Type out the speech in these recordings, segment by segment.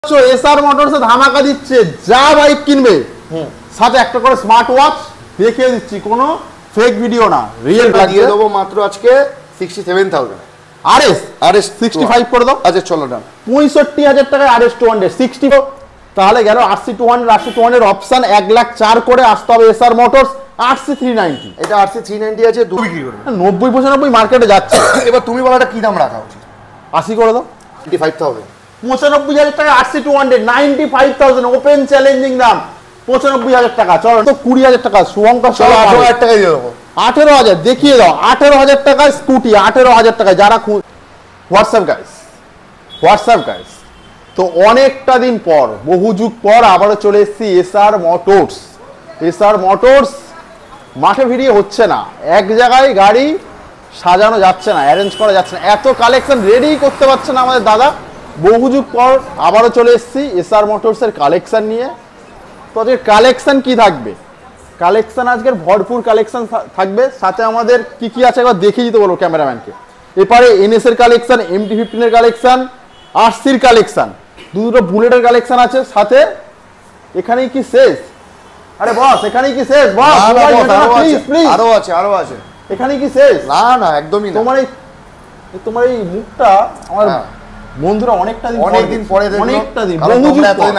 SR মোটরসে ধামাকা দিচ্ছে, যা বাইক কিনবে সাথে একটা করে স্মার্ট ওয়াচ দেখিয়ে দিচ্ছি, কোনো ফেক ভিডিও না, রিয়েল দিয়ে দেবো মাত্র আজকে 67,000 আরএস 65 করে দাও। আচ্ছা চলো না 65,000 টাকায় আরএস 200 60, তাহলে গেল আরসি 200 অপশন 1,04,000 করে আসতে হবে এসআর মোটরস। আরসি 390, এটা আরসি 390 আছে, দুই বিক্রি করবে 90-95 মার্কেটে যাচ্ছে। এবার তুমি বলো এটা কি দাম রাখা উচিত? 80 করে দাও। 55,000 95,000 টাকা আরসি 200, 95,000 ওপেন চ্যালেঞ্জিং দাম 95,000 টাকা। চলো তো 20,000 টাকা শুভঙ্কর, 18,000 টাকা দিয়ে দেবো। 18,000 দেখিয়ে দাও। 18,000 টাকায় স্কুটি, 18,000 টাকায় যারা হোয়াটসঅ্যাপ গাইস। তো অনেকটা দিন পর, বহু যুগ পর আবারও চলে এসেছি এসআর মোটরস। মাঠে ভিড়িয়ে হচ্ছে না, এক জায়গায় গাড়ি সাজানো যাচ্ছে না, অ্যারেঞ্জ করা যাচ্ছে না, এত কালেকশন রেডি করতে পারছে না আমাদের দাদা। বহু যুগ পর আবারও চলে এসেছি এসআর মোটরসের কালেকশন নিয়ে। তো আজকে কালেকশন কি থাকবে? কালেকশন আজকের ভরপুর কালেকশন থাকবে, সাথে আমাদের কি কি আছে একবার দেখিয়ে দিতে বলবো ক্যামেরাম্যানকে। এপারে এনএস এর কালেকশন, MT-15 এর কালেকশন, আরসির কালেকশন, দুটো বুলেটের কালেকশন আছে সাথে। এখানেই কি শেষ? আরে বস এখানেই কি শেষ? বস আরো আছে এখানেই কি শেষ? না একদমই না। তোমার এই মুখটা আমার বন্ধুরা অনেকদিন পরে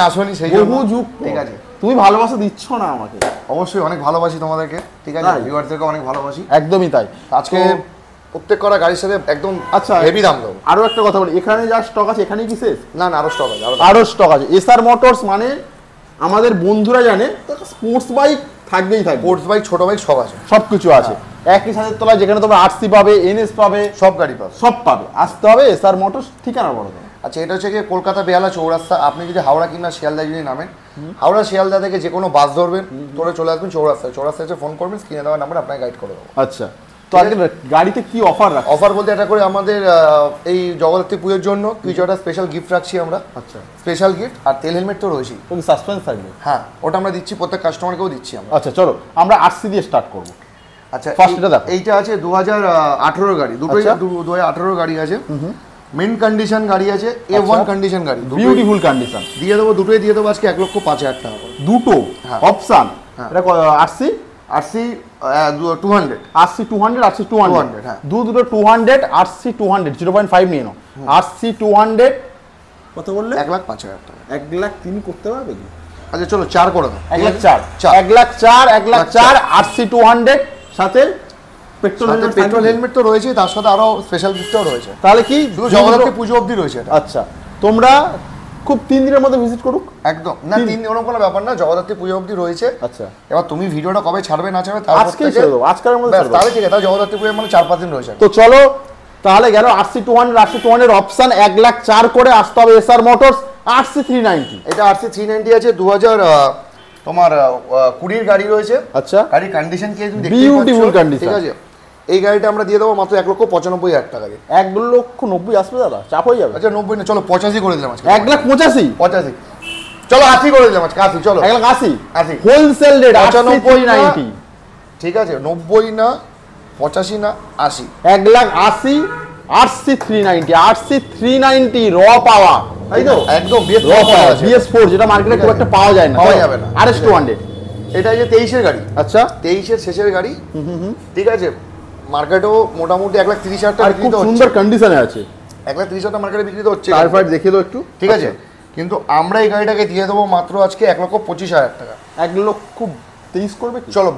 আসনি, সেই বহু যুগ। ঠিক আছে, তুমি ভালোবাসা দিচ্ছ না আমাকে। অবশ্যই অনেক ভালোবাসি তোমাদেরকে, ঠিক আছে, ভিউয়ারদেরকে অনেক ভালোবাসি। একদমই তাই। আজকে প্রত্যেক করা গাড়ির সাথে একদম আচ্ছা হেভি দাম দেবো। আরো একটা কথা বলি, এখানে যা স্টক আছে এখানেই কি শেষ? না আরো স্টক আছে, আরো স্টক আছে। এসআর মোটরস মানে আমাদের বন্ধুরা জানে স্পোর্টস বাইক থাকবেই থাকবে, স্পোর্টস বাইক, ছোট বাইক সব আছে, সবকিছু আছে একই সাথে তলায়। যেখানে তোমরা আরসি পাবে, এনএস পাবে, সব গাড়ি পাবে, সব পাবে। আসতে হবে এসআর মোটরস, ঠিকানা বলো। আচ্ছা, এটা হচ্ছে কি কলকাতা বেহালা চৌরাস্তা। আপনি যদি হাওড়া কিংবা শিয়ালদা যদি নামেন, হাওড়া শিয়ালদা থেকে যে কোনো বাস ধরবেন, ধরে চলে আসবেন চৌরাস্তায় এসে ফোন করবেন, স্ক্রিনে দেওয়া নাম্বার আপনাকে গাইড করে দেবো। আচ্ছা, তো আজকে গাড়িতে কি অফার রাখা? অফার বলতে এটা করে আমাদের এই জগদ্ধাত্রী পুজোর জন্য কিছু একটা স্পেশাল গিফট রাখছি আমরা। আচ্ছা, স্পেশাল গিফট আর তেল হেলমেট তো রয়েছেই। ওই সাসপেন্স থাকবে? হ্যাঁ, ওটা আমরা দিচ্ছি, প্রত্যেক কাস্টমারকেও দিচ্ছি আমরা। আচ্ছা চলো আমরা আরসি দিয়ে স্টার্ট করব। আচ্ছা, ফার্স্ট এটা দেখো। এইটা আছে 2018 গাড়ি, দুটোই 2018 গাড়ি আছে। মেন কন্ডিশন গাড়ি আছে, A1 কন্ডিশন গাড়ি, বিউটিফুল কন্ডিশন। দিয়ে দেবো, দুটোই দিয়ে দেবো আজকে 1,05,000 টাকা করে। দুটো অপশন। এটা আরসি 200, আরসি 200 হ্যাঁ, দুটো 200, আরসি 200 0.5 নিয়ে নাও। আরসি 200 কত বললে? 1,05,000 টাকা। 1,03,000 করতে পারবে কি? আচ্ছা চলো 4 করে দাও। 1,04,000 আরসি 200 সাথে পেট্রোল হেলমেট তো রয়েছে, তার সাথে আরো স্পেশাল গিফটও রয়েছে। তাহলে কি শুধু জগদ্ধাত্রী পুজো অবধি রয়েছে এটা। আচ্ছা, তোমরা খুব 3 দিনের মধ্যে ভিজিট করুক। একদম না, 3 দিন ওরকম কোনো ব্যাপার না, জগদ্ধাত্রী পুজো অবধি রয়েছে। আচ্ছা, এবার তুমি ভিডিওটা কবে ছাড়বে না ছাড়বে আজকেই ছেড়ে দেবো, আজকের মধ্যে ছেড়ে দেবো। তাহলে ঠিক আছে, তাহলে জগদ্ধাত্রী পুজো মানে 4-5 দিন রয়েছে। তো চলো তাহলে গেল আরসি 200 অপশন 1,04,000 করে আসতে হবে এসআর মোটরস। আরসি 390, এটা আরসি 390 আছে, 2000 তোমার 20 গাড়ি রয়েছে। আচ্ছা, গাড়ির কন্ডিশন কি তুমি দেখতে বিউটিফুল কন্ডিশন, ঠিক আছে। এই গাড়িটা আমরা দিয়ে দেবো মাত্র 1,95,000 টাকায়। 1,90,000 আসবে দাদা? চাপ হয়ে যাবে। আচ্ছা 90 না, চলো 85 করে দিলাম আজকে। 1,85,000 চলো 80 করে দিলাম আজকে। 80 চলো, 1,80,000 হোলসেল রেট। 95,90, ঠিক আছে, 90 না 85 না 80, 1,80,000 আরসি 390, আরসি 390 র পাওয়া, তাই তো? একদম BS4 যেটা মার্কেটে খুব একটা পাওয়া যায় না, পাওয়া যাবে না। আরএস 200 এটা যে 23 এর গাড়ি। আচ্ছা, 23 এর শেষের গাড়ি, ঠিক আছে। মার্কেটেও মোটামুটি 1,30,000 টাকা বিক্রি হচ্ছে, সুন্দর কন্ডিশনে আছে। 1,30,000 টাকা মার্কেটে বিক্রি হচ্ছে। টায়ার দেখিয়ে দাও একটু, ঠিক আছে। কিন্তু আমরা এই গাড়িটাকে দিয়ে দেবো মাত্র আজকে 1,25,000 টাকা। 1,23,000 করবে কি? চলো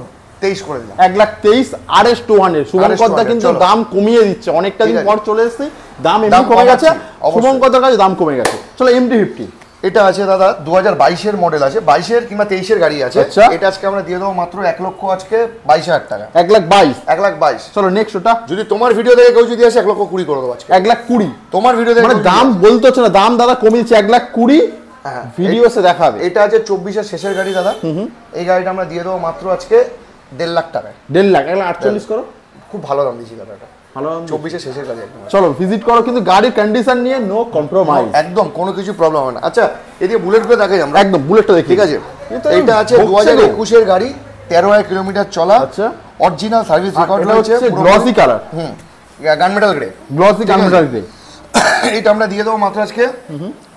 23 করে দিলাম। 1,23,000 আরএস 200। শুভঙ্করদা কিন্তু দাম কমিয়ে দিচ্ছে, অনেকটা দিন পর চলে এসেছে, দাম এমনি কমে গেছে, শুভঙ্করদার কাছে দাম কমে গেছে। চলো MT-15, এটা আছে দাদা 2022 এর মডেল আছে, 22 এর কিংবা 23 এর গাড়ি আছে। এটা আজকে আমরা দিয়ে দেবো মাত্র 1,22,000 টাকা। 1,22,000। চলো নেক্সট ওটা। যদি তোমার ভিডিও দেখে কেউ যদি আসে 1,20,000 করে দেবো আজকে। 1,20,000 তোমার ভিডিও দেখে, মানে দাম বলতে হচ্ছে না, দাম দাদা কমিয়েছে, 1,20,000 ভিডিওতে দেখাবে। এটা আছে 24 এর শেষের গাড়ি দাদা। এই গাড়িটা আমরা দিয়ে দেবো মাত্র আজকে 1.5 লাখ টাকায়। 1.5 লাখ, 1,48,000 করো। খুব ভালো দাম দিয়েছি দাদা, এটা ভালো দাম, 24 এর শেষের গাড়ি একদম। চলো ভিজিট করো, কিন্তু গাড়ির কন্ডিশন নিয়ে নো কম্প্রোমাইজ, একদম কোনো কিছু প্রবলেম হবে না। আচ্ছা, এদিকে বুলেটগুলো দেখাই আমরা, একদম বুলেটটা দেখি, ঠিক আছে। এটা আছে 2021 এর গাড়ি, 13,000 কিলোমিটার চলা। আচ্ছা, অরিজিনাল সার্ভিস রেকর্ড রয়েছে, glossy colour, gunmetal grey, glossy gunmetal grey. এটা আমরা দিয়ে দেবো মাত্র আজকে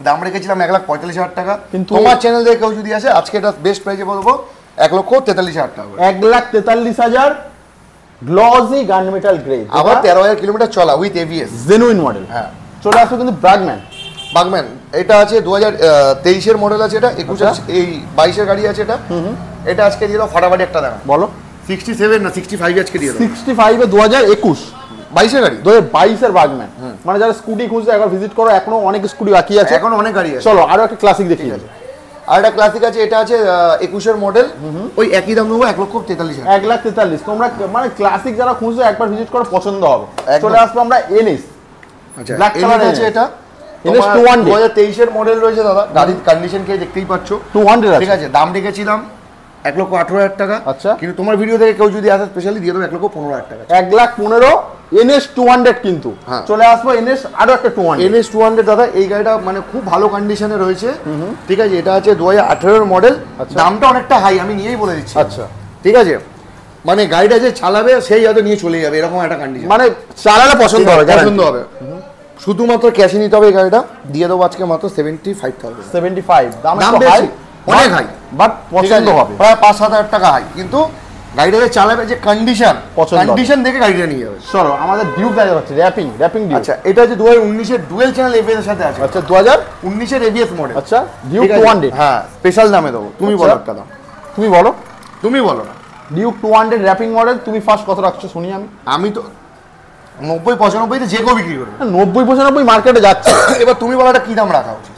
দাম রেখেছিলাম 1,45,000 টাকা, কিন্তু তোমার চ্যানেল থেকে কেউ যদি আসে আজকে এটা বেস্ট প্রাইসে বলবো 1,43,000 টাকা, 1,43,000 গ্লসি গান মেটাল গ্রে, আবার 13,000 কিলোমিটার চলা উইথ এবিএস, জেনুইন মডেল। হ্যাঁ চলে আসবে কিন্তু ব্রাগম্যান। বাগম্যান এটা আছে 2023-এর মডেল আছে, এটা 21 এই 22-এর গাড়ি আছে এটা। এটা আজকে দিয়ে দাও ফাটাফাটি একটা দাম, বলো 67 না 65 আজকে দিয়ে দাও। 65 এ 2021 22-এর গাড়ি, 2022-এর বাগম্যান। মানে যারা স্কুটি খুঁজছে একবার ভিজিট করো, এখনো অনেক স্কুটি বাকি আছে, এখন অনেক গাড়ি আছে। চলো আরো একটা ক্লাসিক দেখি। আর একটা ক্লাসিক আছে, এটা আছে 21-এর মডেল, ওই একই দাম দেবো 1,43,000। 1,43,000। তোমরা মানে ক্লাসিক যারা খুঁজছো একবার ভিজিট করো, পছন্দ হবে। চলে আসবো আমরা এনএস। আচ্ছা ব্ল্যাক কালার আছে, এটা এনএস 200 2023-এর মডেল রয়েছে দাদা। গাড়ির কন্ডিশন কে দেখতেই পাচ্ছ, 200 ঠিক আছে। দাম রেখেছিলাম 1,18,000 টাকা। আচ্ছা, কিন্তু তোমার ভিডিও থেকে কেউ যদি আসে স্পেশালি দিয়ে দেবো 1,15,000 টাকা। 1,15,000 এনএস 200 কিন্তু। চলে আসবো এনএস আরো একটা 200 এনএস 200 দাদা। এই গাড়িটা মানে খুব ভালো কন্ডিশনে রয়েছে, ঠিক আছে। এটা আছে 2018-এর মডেল, দামটা অনেকটা হাই, আমি নিয়েই বলে দিচ্ছি। আচ্ছা ঠিক আছে, মানে গাড়িটা যে চালাবে সেই হয়তো নিয়ে চলে যাবে, এরকম একটা কন্ডিশন, মানে চালালে পছন্দ হবে, পছন্দ হবে। শুধুমাত্র ক্যাশে নিতে হবে। এই গাড়িটা দিয়ে দেবো আজকে মাত্র 75,000। 75 দাম বেশি, অনেক হাই, বাট পছন্দ হবে, প্রায় 5-7 হাজার টাকা হাই। কিন্তু গাড়িটা যে চালাবে যে কন্ডিশন দেখে গাড়িটা নিয়ে যাবে। চলো আমাদের ডিউক দেখা যাচ্ছে, র্যাপিং ডিউক। আচ্ছা, এটা যে 2019-এর ডুয়েল চ্যানেল এবিএস এর সাথে আছে। আচ্ছা 2019-এর এবিএস মডেল। আচ্ছা ডিউক 200। হ্যাঁ, স্পেশাল দামে দেবো। তুমি বলো একটা দাম, তুমি বলো না। ডিউক 200 র্যাপিং মডেল, তুমি ফার্স্ট কত রাখছো শুনি। আমি তো 90-95 তে যে কেউ বিক্রি করবে। 90-95 মার্কেটে যাচ্ছে। এবার তুমি বলো এটা কি দাম রাখা উচিত?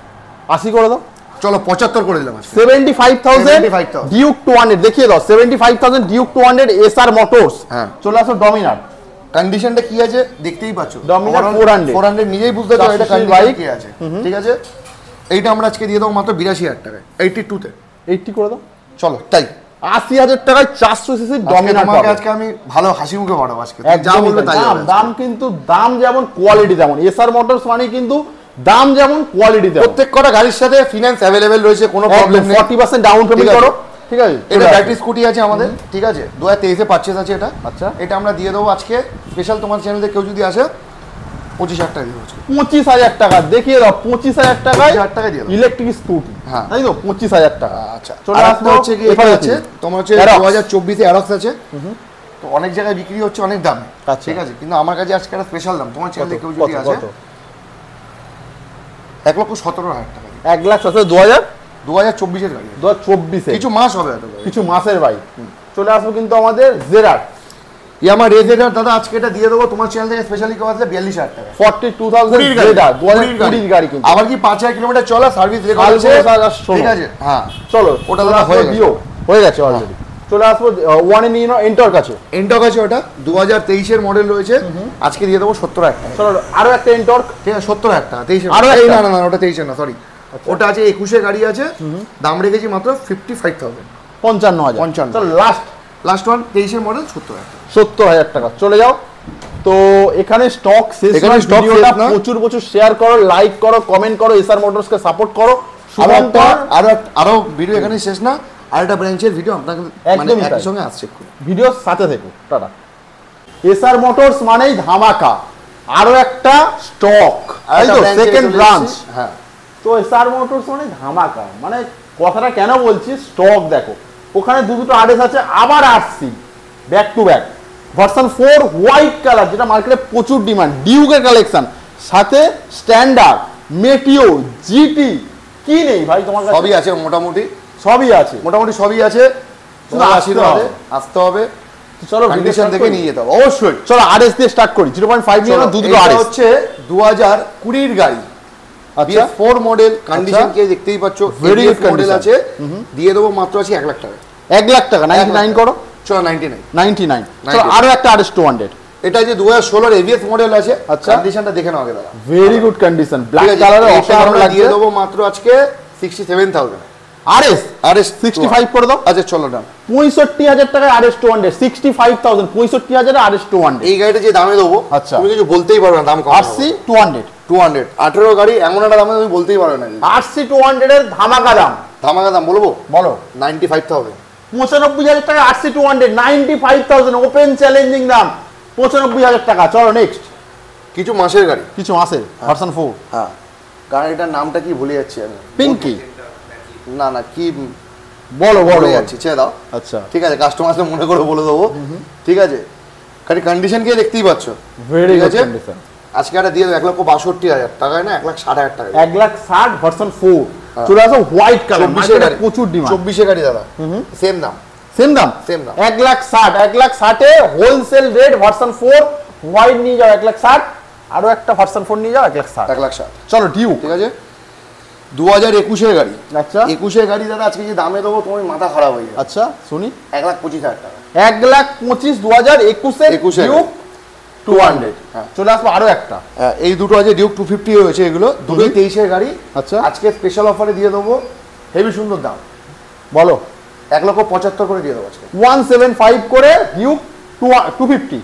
80 করে দাও। চলো 75 করে দিলাম। 75,000 ডিউক 200 দেখিয়ে দাও। 75,000 ডিউক 200 এসআর মোটরস। হ্যাঁ, চলে আসো ডমিনার। কন্ডিশনটা কি আছে দেখতেই পাচ্ছো, ডমিনার 400 নিজেই বুঝতে পারছো এটা কন্ডিশন কি আছে। ঠিক আছে, এইটা আমরা আজকে দিয়ে দেবো মাত্র 82,000 টাকায়, 82 তে। 80 করে দাও। চলো তাই 80,000 টাকায় 400 সিসি ডমিনার পাবে। আজকে আমি ভালো হাসি মুখে বাড়াবো আজকে, যা বলবে তাই হবে। দাম কিন্তু দাম যেমন কোয়ালিটি তেমন। এসআর মোটরস মানে কিন্তু দাম যেমন কোয়ালিটি তেমন। প্রত্যেক কটা গাড়ির সাথে ফিনান্স अवेलेबल রয়েছে, কোনো প্রবলেম নেই। 40% ডাউন পেমেন্ট করো, ঠিক আছে। এটা ব্যাটারি স্কুটি আছে আমাদের, ঠিক আছে। 2023 এ পারচেজ আছে এটা। আচ্ছা, এটা আমরা দিয়ে দেবো আজকে স্পেশাল তোমার চ্যানেলে কেউ যদি আসে 25,000 টাকা দিয়ে দেবো। 25,000 টাকা দেখিয়ে দাও। 25,000 টাকায় 25,000 টাকা দিয়ে দাও ইলেকট্রিক স্কুটি। হ্যাঁ, তাই তো 25,000 টাকা। আচ্ছা, চলে আসবো হচ্ছে কি এটা আছে তোমার হচ্ছে 2024 এ অ্যারক্স আছে। তো অনেক জায়গায় বিক্রি হচ্ছে অনেক দামে, ঠিক আছে। কিন্তু আমার কাছে আজকে একটা স্পেশাল দাম, তোমার চ্যানেলে কেউ যদি আসে 1,17,000 টাকা। 1,17,000 2024 এর গাড়ি, 2024 এ কিছু মাস হবে, কিছু মাসের বাইক। চলে আসবো কিন্তু আমাদের জেরার ইয়ামা রেজেডার দাদা। আজকে এটা দিয়ে দেবো তোমার চ্যানেল থেকে স্পেশালি কেউ আসলে 42,000 টাকা। 42,000 জেরার 2020 গাড়ি কিন্তু। আবার কি 5,000 কিলোমিটার চলা, সার্ভিস রেকর্ড আছে, ঠিক আছে। হ্যাঁ চলো ওটা দাদা হয়ে গেছে অলরেডি। চলে আসবো ওয়ান ইন এন্টর্ক আছে। এন্টর্ক আছে, ওটা 2023 এর মডেল রয়েছে। আজকে দিয়ে দেবো 70,000 টাকা। চলো আরো একটা এন্টর্ক, ঠিক আছে। 70,000 টাকা। 23 আরো না ওটা 23 না, সরি, ওটা আছে 21 এর গাড়ি আছে। দাম রেখেছি মাত্র 55,000। 55,000। চলো লাস্ট ওয়ান 23 এর মডেল 70,000 টাকা। চলে যাও। তো এখানে স্টক শেষ না, ভিডিওটা প্রচুর শেয়ার করো, লাইক করো, কমেন্ট করো, এসআর মোটরসকে সাপোর্ট করো। আরো ভিডিও এখানে শেষ না, আরেকটা ব্রাঞ্চের ভিডিও আপনাকে মানে একই সঙ্গে আসছে, ভিডিওর সাথে থেকো। টাটা। এসআর মোটরস মানেই ধামাকা, আরো একটা স্টক, তাই তো সেকেন্ড ব্রাঞ্চ। হ্যাঁ, তো এসআর মোটরস মানে ধামাকা, মানে কথাটা কেন বলছি, স্টক দেখো ওখানে দুটো আরএস আছে, আবার আসছি back to back version 4 white colour, যেটা মার্কেটে প্রচুর ডিমান্ড। ডিউকের কালেকশন, সাথে স্ট্যান্ডার্ড, মেটিও, জিটি, কি নেই ভাই তোমার কাছে? সবই আছে, মোটামুটি সবই আছে, সবই আছে। শুধু আসতে হবে। চলো কন্ডিশন দেখে নিয়ে যেতে হবে অবশ্যই। চলো আরএস দিয়ে স্টার্ট করি। 0.5 নিয়ে দুটো আরএস হচ্ছে 2020 এর গাড়ি। আচ্ছা 4 মডেল, কন্ডিশন কে দেখতেই পাচ্ছো, ভেরি গুড মডেল আছে। দিয়ে দেবো মাত্র আছে 1 লাখ টাকা। 1 লাখ টাকা 99 করো। চলো 99। চলো আরো একটা আরএস 200। এটা যে 2016 এর এবিএস মডেল আছে। আচ্ছা, কন্ডিশনটা দেখে নাও আগে দাদা। ভেরি গুড কন্ডিশন, ব্ল্যাক কালারে অসাধারণ লাগছে। দিয়ে দেবো মাত্র আজকে 67,000। আরএস 65 করে দাও। আচ্ছা চলো না, 65,000 টাকায় আরএস 200, 65,000, 65,000 এ আরএস 200। এই গাড়িটা যে দামে দেবো, আচ্ছা তুমি কিছু বলতেই পারবে না, দাম কম। আরসি 200 18 গাড়ি, এমন একটা দামে তুমি বলতেই পারবে না। আরসি 200 এর ধামাকা দাম বলবো, বলো। 95,000। 95,000 টাকা আরসি 200, 95,000 ওপেন চ্যালেঞ্জিং দাম, 95,000 টাকা। চলো নেক্সট। কিছু মাসের গাড়ি, কিছু মাসের ভার্সন 4। হ্যাঁ গাড়িটার নামটা কি ভুলে যাচ্ছি আমি, পিঙ্কি না না কি বলো ভুলে যাচ্ছি, ছেড়ে দাও। আচ্ছা ঠিক আছে, কাস্টমারকে মনে করে বলে দেবো। ঠিক আছে, খালি কন্ডিশন কে দেখতেই পাচ্ছ, ভেরি ঠিক গুড আছে। কন্ডিশন। আজকে একটা দিয়ে 1,62,000 টাকায় না 1,60,000 টাকা, 1,60,000 ভার্সন 4 চলে আসো হোয়াইট কালার, 24 গাড়ি, প্রচুর ডিমান্ড। 24 গাড়ি দাদা, সেম দাম সেম দাম সেম দাম 1,60,000 এ হোলসেল রেট ভার্সন 4 হোয়াইট নিয়ে যাও 1,60,000, আরো একটা ভার্সন 4 নিয়ে যাও 1,60,000। 1,60,000 চলো ডিউ, ঠিক আছে। 2021 গাড়ি, আচ্ছা 21 গাড়ি দাদা আজকে যে দামে দেবো তোমার মাথা খারাপ হয়ে যাবে। আচ্ছা শুনি, 1,25,000 টাকা, 1,25,000 2021 ডিউক 200। হ্যাঁ চলে আসবো আরো একটা, এই দুটো আছে ডিউক 250 হয়েছে, এগুলো দুটোই 23 গাড়ি। আচ্ছা আজকে স্পেশাল অফারে দিয়ে দেবো, হেভি সুন্দর দাম, বলো 1,75,000 করে দিয়ে দেবো আজকে। 175 করে ডিউক 250,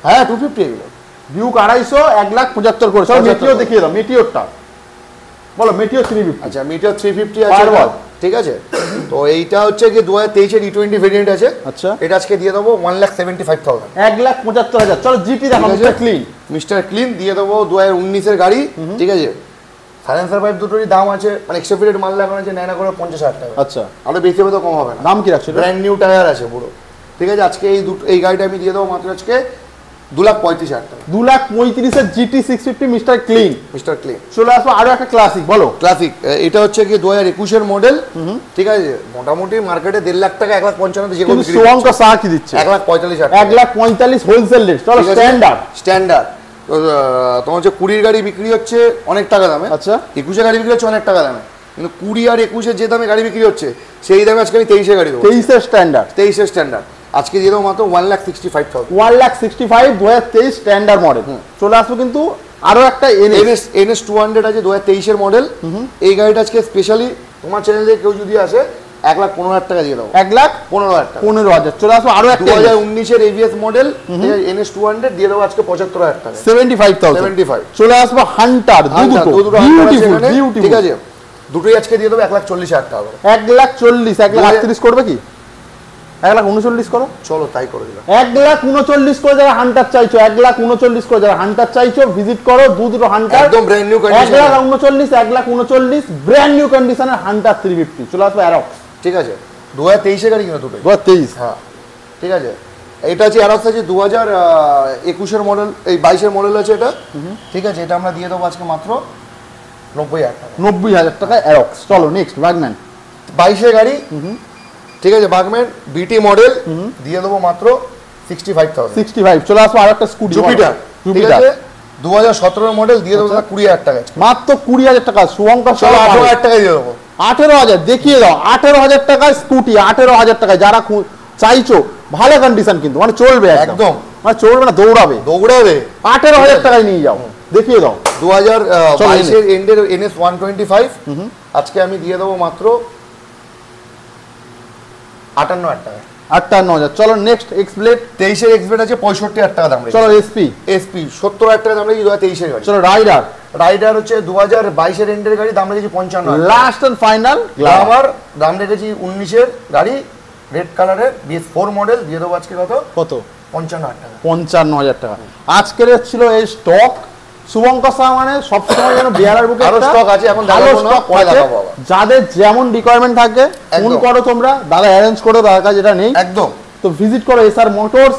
হ্যাঁ 250 এগুলো ডিউক 250, 1,75,000 করে। চলো 75 মেটিও দেখিয়ে দাও, মেটিওরটা বলো, মেটিও 350। আচ্ছা মিটার 350 আছে পারবল। ঠিক আছে। তো এইটা হচ্ছে কি 2023 এর E20 ভেরিয়েন্ট আছে। আচ্ছা এটা আজকে দিয়ে দেবো 1,75,000, 1,75,000। চলো জিটি দেখো, ঠিক আছে। ক্লিন মিস্টার ক্লিন দিয়ে দেবো 2019 এর গাড়ি, ঠিক আছে। সাইলেন্সার পাইপ দুটোরই দাম আছে, মানে এক্সট্রা মাল লাগানো আছে নেয় না করে 50,000 টাকা। আচ্ছা আরো বেশি হবে তো কম হবে না। দাম কি রাখছো? ব্র্যান্ড নিউ টায়ার আছে পুরো, ঠিক আছে। আজকে এই গাড়িটা আমি দিয়ে দেবো মাত্র আজকে 2,35,000 টাকা, 2,35,000 এর GT 650 mister clean. Mister clean. চলে আসবো আরো একটা ক্লাসিক, বলো ক্লাসিক, এটা হচ্ছে কি 2021 এর মডেল, ঠিক আছে। মোটামুটি মার্কেটে 1.5 লাখ টাকা 1,55,000 যে কোনো কিন্তু সোয়াঙ্কা সা কি দিচ্ছে 1,45,000 1,45,000 হোলসেল রেট। চলো স্ট্যান্ডার্ড স্ট্যান্ডার্ড। তোমার হচ্ছে 20 গাড়ি বিক্রি হচ্ছে অনেক টাকা দামে, আচ্ছা 21 গাড়ি বিক্রি হচ্ছে অনেক টাকা দামে, কিন্তু 20 আর 21 যে দামে গাড়ি বিক্রি হচ্ছে সেই দামে আজকে আমি 23 গাড়ি দেবো। 23 স্ট্যান্ডার্ড, 23 স্ট্যান্ডার্ড আজকে দিয়ে দেবো মাত্র 1,65,000, 1,65,000 2023 স্ট্যান্ডার্ড মডেল। চলে আসবো কিন্তু আরো একটা NS 200 আছে 2023 এর মডেল। এই গাড়িটা আজকে স্পেশালি তোমার চ্যানেলে কেউ যদি আসে 1,15,000 টাকা দিয়ে দেবো, 1,15,000 টাকা। 15,000। চলে আসবো আরো একটা 2019 এর ABS মডেল NS 200 দিয়ে দেবো আজকে 75,000 টাকা, 75,000। 75। চলে আসবো হান্টার, বিউটিফুল বিউটিফুল, ঠিক আছে। দুটোই আজকে দিয়ে দেবো 1,40,000 টাকা, 1,40,000 1,38 করবে কি 1,39 করো, চলো তাই করে দিলাম। 1,39 করে যারা হান্টার চাইছো, 1,39 করে যারা হান্টার চাইছো ভিজিট করো, দুটো হান্টার একদম brand new condition, 1,39 brand new কন্ডিশনের হান্টার 350। চলে আসবে অ্যারক্স, ঠিক আছে। 2023 এর গাড়ি কিনা দুটোই 2023। হ্যাঁ ঠিক আছে। এটা আছে অ্যারক্স আছে 2021 এর মডেল, এই 22 এর মডেল আছে এটা, ঠিক আছে। এটা আমরা দিয়ে দেবো আজকে মাত্র 90,000 টাকা, 90,000 টাকা অ্যারক্স। চলো নেক্সট বাগম্যান, 22 এর গাড়ি, ঠিক আছে। বাগম্যান বিটি মডেল দিয়ে দেবো মাত্র 65,000, 65। চলে আসবো আর একটা স্কুটি জুপিটার, ঠিক আছে। 2017 মডেল দিয়ে দেবো 20,000 টাকা, মাত্র 20,000 টাকা। শুভঙ্কর 18,000 টাকা দিয়ে দেবো, 18,000 দেখিয়ে দাও, 18,000 টাকায় স্কুটি, 18,000 টাকায় যারা চাইছো, ভালো কন্ডিশন কিন্তু, মানে চলবে একদম, মানে চলবে না, দৌড়াবে 18,000 টাকায় নিয়ে যাও, দেখিয়ে দাও। 2022 এর এন্ডের NS 125 আজকে আমি দিয়ে দেবো মাত্র 58,000 টাকা, 58,000। চলো নেক্সট এক্সপ্লেট, 23 এর এক্সপ্লেট আছে 65,000 টাকা দাম। চলো এসপি 70,000 টাকা দাম রেখেছি 2023 এর গাড়ি। চলো রাইডার, রাইডার হচ্ছে 2022 এর এন্ডের গাড়ি, দাম রেখেছি 55,000, লাস্ট এন্ড ফাইনাল গ্ল্যামার দাম রেখেছি 19 এর গাড়ি, রেড কালারের BS4 মডেল দিয়ে দেবো আজকে কত 55,000 টাকা, 55,000 টাকা। আজকের ছিল এই স্টক। শুভঙ্কর সাহা মানে সবসময় যেন বিহারের বুকে আরো স্টক আছে, এখন দেখাবো না, পরে দেখাবো। যাদের যেমন রিকোয়ারমেন্ট থাকে ফোন করো তোমরা, দাদা অ্যারেঞ্জ করো, দাদার কাছে যেটা নেই একদম। তো ভিজিট করো SR মোটরস।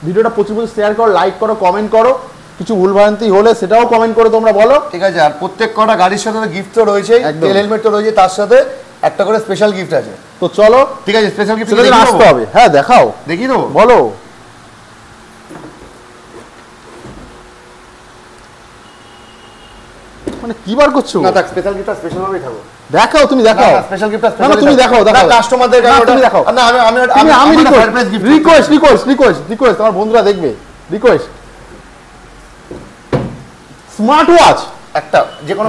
ভিডিওটা প্রচুর শেয়ার করো, লাইক করো, কমেন্ট করো। কিছু ভুলভ্রান্তি হলে সেটাও কমেন্ট করে তোমরা বলো, ঠিক আছে। আর প্রত্যেক কটা গাড়ির সাথে গিফট তো রয়েছে, তেল হেলমেট তো রয়েছে, তার সাথে একটা করে স্পেশাল গিফট আছে। তো চলো, ঠিক আছে, স্পেশাল গিফট আসতে হবে। হ্যাঁ দেখাও, দেখিয়ে দেবো, বলো। মানে কি বার করছো? না থাক, স্পেশাল গিফটটা স্পেশাল ভাবেই থাকো, দেখাও, তুমি দেখাও। স্পেশাল গিফটটা না তুমি দেখাও, দেখাও কাস্টমারদের গাড়ি তুমি দেখাও। না আমি সারপ্রাইজ গিফট রিকোয়েস্ট তোমার বন্ধুরা দেখবে। রিকোয়েস্ট স্মার্ট ওয়াচ একটা, যে কোনো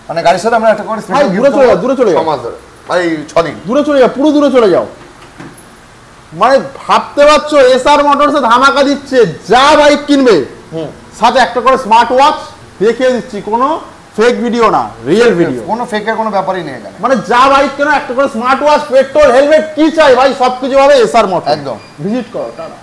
মানে গাড়ির সাথে আমরা একটা করে স্পেশাল গিফট। দূরে চলে যাও, সমাজ ধরে ভাই 6 দিন দূরে চলে যাও, পুরো দূরে চলে যাও। মানে ভাবতে পারছো SR মোটরসে ধামাকা দিচ্ছে, যা বাইক কিনবে সাথে একটা করে স্মার্ট ওয়াচ। দেখিয়ে দিচ্ছি, কোনো ফেক ভিডিও না, রিয়েল ভিডিও, কোনো ফেকের কোনো ব্যাপারই নেই এখানে। মানে যা বাইক কেন একটা করে স্মার্ট ওয়াচ, পেট্রোল, হেলমেট, কি চাই ভাই সবকিছু হবে SR মোটরস। একদম ভিজিট করো, টাটা।